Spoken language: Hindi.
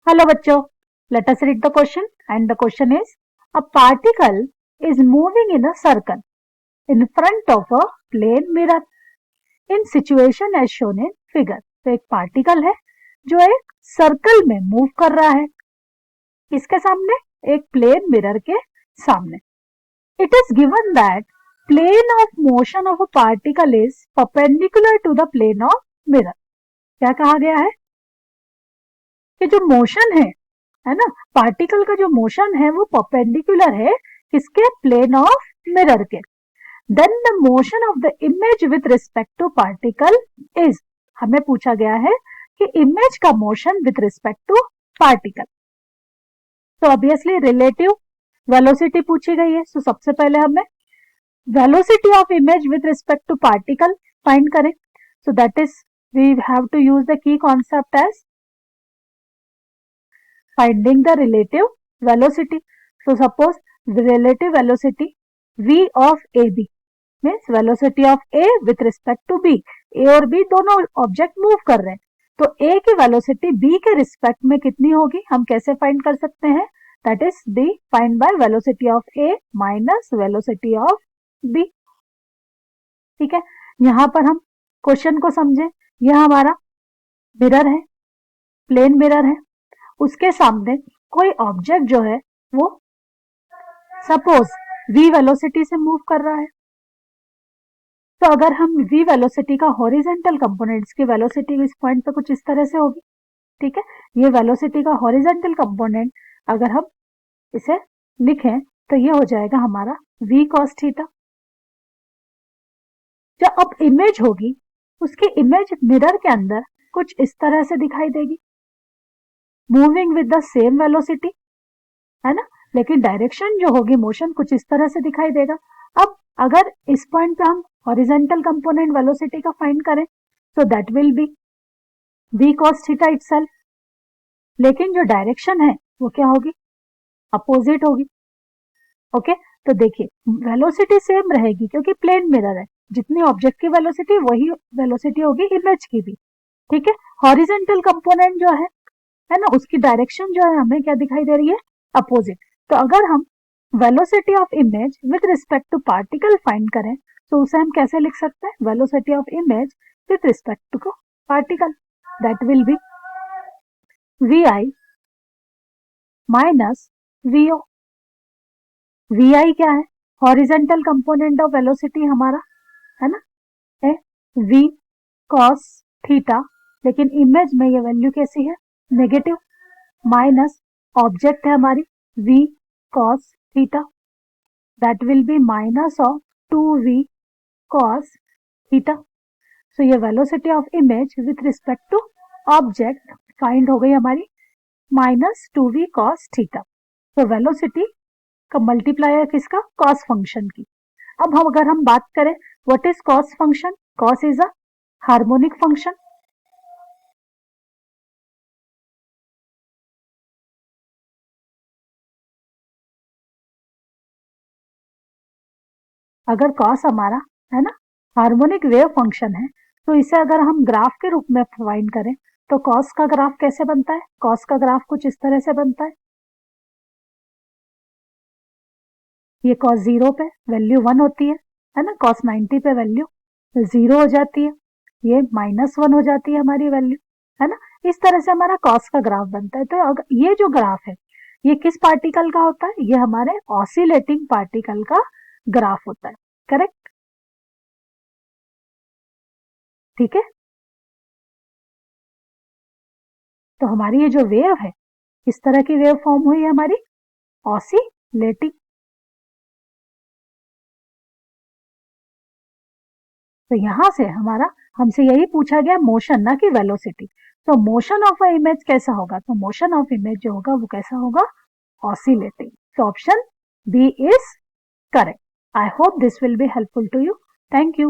Hello bachcho, let us read the question, and the question is, a particle is moving in a circle in front of a plane mirror in situation as shown in figure. तो एक पार्टिकल है जो एक सर्कल में मूव कर रहा है, किसके सामने? एक प्लेन मिरर के सामने. It is given that plane of motion of a particle is perpendicular to the plane of mirror. क्या कहा गया है कि जो मोशन है ना, पार्टिकल का जो मोशन है वो परपेंडिकुलर है किसके? प्लेन ऑफ मिरर के. Then the motion of the image with respect to particle is, हमें पूछा गया है कि इमेज का motion with respect to particle. तो ऑब्वियसली रिलेटिव वेलोसिटी पूछी गई है. सो सबसे पहले हमें velocity of image with respect to particle find करें. So that is we have to use the key concept as finding the relative velocity. So suppose the relative velocity v of AB means velocity of A with respect to B. A और B दोनों ऑब्जेक्ट मूव कर रहे हैं, तो A की वेलोसिटी B के रिस्पेक्ट में कितनी होगी, हम कैसे फाइंड कर सकते हैं? That is B find by velocity of A minus velocity of B. ठीक है, यहां पर हम क्वेश्चन को समझें. यह हमारा मिरर है, प्लेन मिरर है, उसके सामने कोई ऑब्जेक्ट जो है वो सपोज v वेलोसिटी से मूव कर रहा है. तो अगर हम v वेलोसिटी का हॉरिजॉन्टल कंपोनेंट्स की वेलोसिटी इस पॉइंट पे कुछ इस तरह से होगी. ठीक है, ये वेलोसिटी का हॉरिजॉन्टल कंपोनेंट अगर हम इसे लिखें तो ये हो जाएगा हमारा v cos थीटा. जो अब इमेज होगी उसकी इमेज मिरर के अंदर कुछ इस तरह से दिखाई देगी, moving with the same velocity, है ना, लेकिन डायरेक्शन जो होगी मोशन कुछ इस तरह से दिखाई देगा. अब अगर इस पॉइंट पे हम हॉरिजॉन्टल कंपोनेंट वेलोसिटी का फाइंड करें तो that will B v cos theta itself. लेकिन जो डायरेक्शन है वो क्या होगी? अपोजिट होगी. ओके, तो देखिए वेलोसिटी सेम रहेगी क्योंकि प्लेन मिरर है, जितनी ऑब्जेक्ट की वेलोसिटी वही वेलोसिटी होगी इमेज की भी. ठीक है, हॉरिजॉन्टल कंपोनेंट जो है ना, उसकी डायरेक्शन जो है हमें क्या दिखाई दे रही है? अपोजिट. तो अगर हम velocity of image with respect to particle find करें तो उसे हम कैसे लिख सकते हैं? Velocity of image with respect to particle, that will be vi minus vo. vi क्या है? हॉरिजॉन्टल कंपोनेंट ऑफ वेलोसिटी हमारा, है ना, है v cos थीटा, लेकिन इमेज में ये वैल्यू कैसी है? नेगेटिव. माइनस ऑब्जेक्ट है हमारी v cos theta, that will be minus of 2v cos theta. So ये velocity of image with respect to object find हो गई हमारी माइनस 2v cos थीटा. तो वेलोसिटी का मल्टीप्लायर किसका? कॉस फंक्शन की. अब हम अगर हम बात करें what is cos function? Cos is a harmonic function. अगर कॉस हमारा, है ना, हार्मोनिक वेव फंक्शन है तो इसे अगर हम ग्राफ के रूप में फाइंड करें तो कॉस का ग्राफ कैसे बनता है? कॉस का ग्राफ कुछ इस तरह से बनता है. ये कॉस 0 पे वैल्यू 1 होती है ना, कॉस 90 पे वैल्यू 0 हो जाती है, ये -1 हो जाती है हमारी वैल्यू, है ना. इस तरह से हमारा कॉस का ग्राफ बनता है. तो अगर ये जो ग्राफ है ये किस पार्टिकल का होता है? ये हमारे ऑसिलेटिंग पार्टिकल का ग्राफ होता है. करेक्ट? ठीक है, तो हमारी ये जो वेव है इस तरह की वेव फॉर्म हुई है हमारी ऑसिलेटिंग. तो यहां से हमारा हमसे यही पूछा गया मोशन, ना कि वेलोसिटी. तो मोशन ऑफ अ इमेज कैसा होगा? तो मोशन ऑफ इमेज जो होगा वो कैसा होगा? Oscillating. So option B is correct. I hope this will be helpful to you. Thank you.